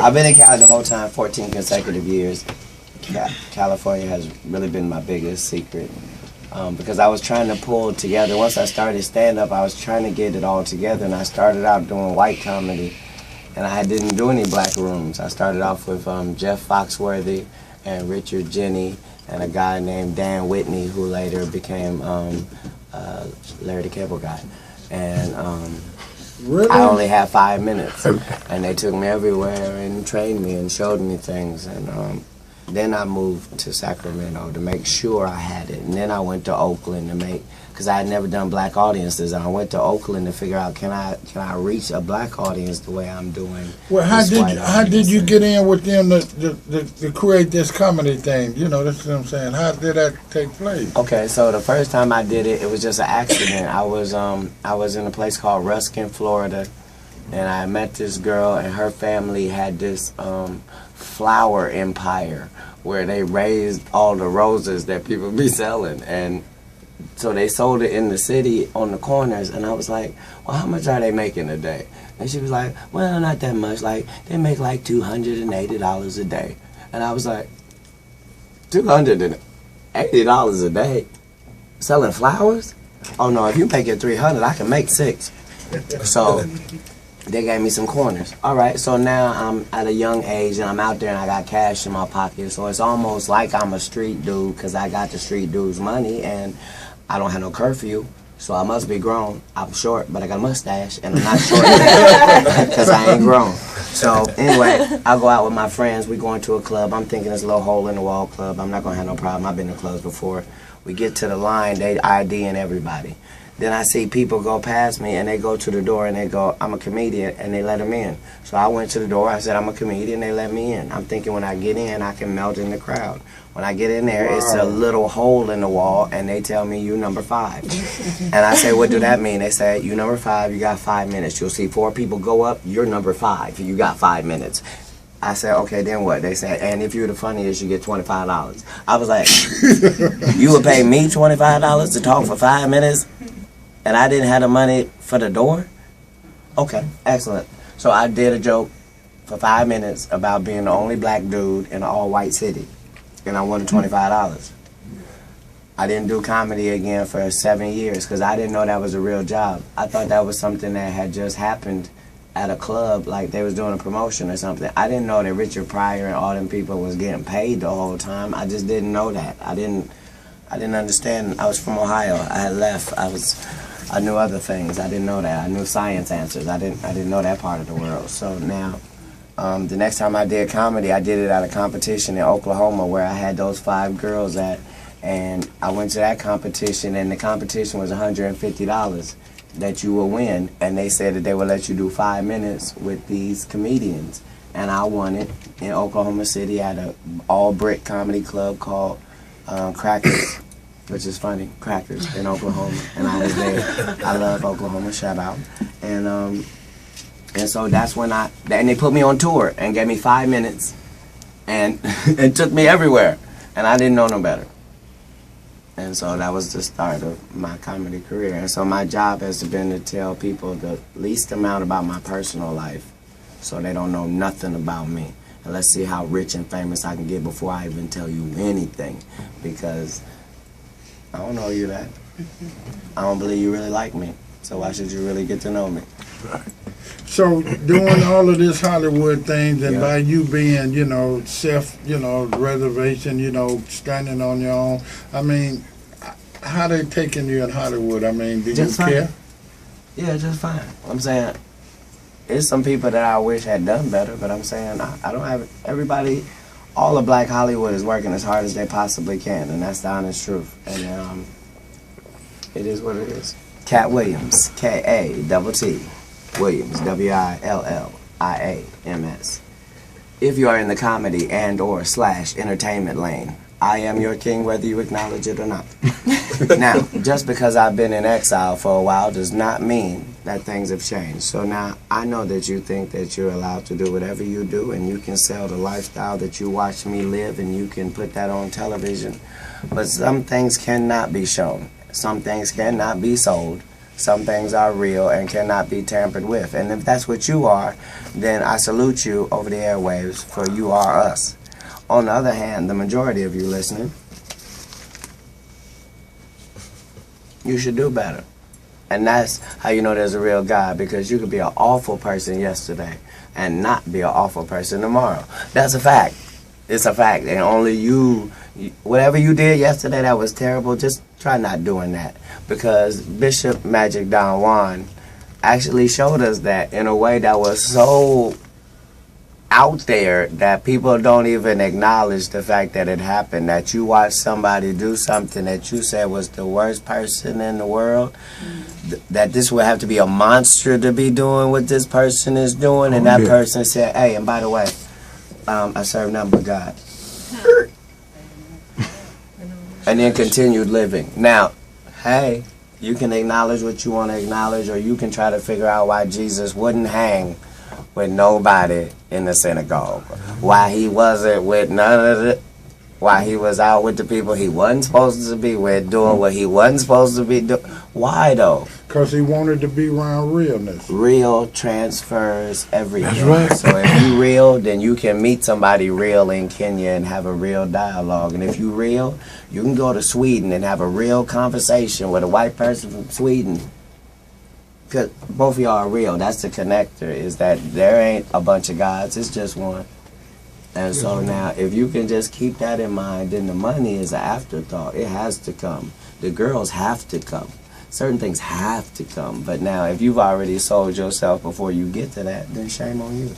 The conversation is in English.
I've been in Cali the whole time, 14 consecutive years. California has really been my biggest secret. Because I was trying to pull together, once I started stand-up, I was trying to get it all together, and I started out doing white comedy, and I didn't do any black rooms. I started off with Jeff Foxworth and Richard Jenny, and a guy named Dan Whitney, who later became Larry the Cable Guy. And really? I only had 5 minutes, and they took me everywhere and trained me and showed me things. And then I moved to Sacramento to make sure I had it, and then I went to Oakland to make, because I had never done black audiences. And I went to Oakland to figure out, can I reach a black audience the way I'm doing? Well, how did you get in with them to create this comedy thing? You know, that's what I'm saying. How did that take place? Okay, so the first time I did it, it was just an accident. I was in a place called Ruskin, Florida, and I met this girl, and her family had this flower empire where they raised all the roses that people be selling, and so they sold it in the city on the corners. And I was like, well, how much are they making a day? And she was like, well, not that much. Like, they make like $280 a day. And I was like, $280 a day selling flowers? Oh no, if you make it $300, I can make $6. So they gave me some corners. All right, so now I'm at a young age, and I'm out there, and I got cash in my pocket. So it's almost like I'm a street dude, because I got the street dude's money, and I don't have no curfew, so I must be grown. I'm short, but I got a mustache, and I'm not short because I ain't grown. So anyway, I go out with my friends. We go into a club. I'm thinking it's a little hole-in-the-wall club. I'm not going to have no problem. I've been to clubs before. We get to the line. They IDing everybody. Then I see people go past me, and they go to the door, and they go, I'm a comedian, and they let them in. So I went to the door. I said, I'm a comedian. They let me in. I'm thinking when I get in, I can melt in the crowd. When I get in there, wow, it's a little hole in the wall, and they tell me, you number 5. And I say, what do that mean? They say, you number 5, you got 5 minutes. You'll see 4 people go up, you're number 5. You got 5 minutes. I said, okay, then what? They said, and if you're the funniest, you get $25. I was like, you would pay me $25 to talk for 5 minutes? And I didn't have the money for the door? Okay, excellent. So I did a joke for 5 minutes about being the only black dude in an all-white city, and I won $25. I didn't do comedy again for 7 years because I didn't know that was a real job. I thought that was something that had just happened at a club, like they was doing a promotion or something. I didn't know that Richard Pryor and all them people was getting paid the whole time. I just didn't know that. I didn't understand. I was from Ohio. I had left. I knew other things. I didn't know that. I knew science answers. I didn't know that part of the world. So now, the next time I did comedy, I did it at a competition in Oklahoma where I had those 5 girls at, and I went to that competition, and the competition was $150 that you will win, and they said that they would let you do 5 minutes with these comedians, and I won it in Oklahoma City at a all-brick comedy club called Crackers. Which is funny, Crackers in Oklahoma, and I was there. I love Oklahoma, shout out. And so that's when and they put me on tour and gave me 5 minutes, and it took me everywhere, and I didn't know no better. And so that was the start of my comedy career. And so my job has been to tell people the least amount about my personal life, so they don't know nothing about me. And let's see how rich and famous I can get before I even tell you anything, because I don't know you that. I don't believe you really like me. So why should you really get to know me? So doing all of this Hollywood things, and by you being, reservation, standing on your own, I mean, how they taking you in Hollywood? I mean, do you care? Yeah, just fine. I'm saying, there's some people that I wish had done better, but I'm saying I don't have everybody. All of Black Hollywood is working as hard as they possibly can, and that's the honest truth. And it is what it is. Katt Williams, K-A-T-T, Williams, W-I-L-L-I-A-M-S. If you are in the comedy and/or / entertainment lane, I am your king whether you acknowledge it or not. Now, just because I've been in exile for a while does not mean that things have changed. So now, I know that you think that you're allowed to do whatever you do, and you can sell the lifestyle that you watch me live, and you can put that on television. But some things cannot be shown. Some things cannot be sold. Some things are real and cannot be tampered with. And if that's what you are, then I salute you over the airwaves, for you are us. On the other hand, the majority of you listening, you should do better. And that's how you know there's a real God, because you could be an awful person yesterday and not be an awful person tomorrow. That's a fact. It's a fact. And only you, whatever you did yesterday that was terrible, just try not doing that. Because Bishop Magic Don Juan actually showed us that in a way that was so out there that people don't even acknowledge the fact that it happened. That you watch somebody do something that you said was the worst person in the world, that this would have to be a monster to be doing what this person is doing, and that person said, hey, and by the way, I serve nothing but God. And then continued living. Now, hey, you can acknowledge what you want to acknowledge, or you can try to figure out why Jesus wouldn't hang with nobody in the synagogue, why he wasn't with none of it, why he was out with the people he wasn't supposed to be with, doing what he wasn't supposed to be doing. Why though? Because he wanted to be around realness. Real transfers everything. That's right. So if you real, then you can meet somebody real in Kenya and have a real dialogue. And if you real, you can go to Sweden and have a real conversation with a white person from Sweden. Because both of y'all are real. That's the connector, is that there ain't a bunch of gods, it's just one. And so now, if you can just keep that in mind, then the money is an afterthought. It has to come. The girls have to come. Certain things have to come. But now, if you've already sold yourself before you get to that, then shame on you.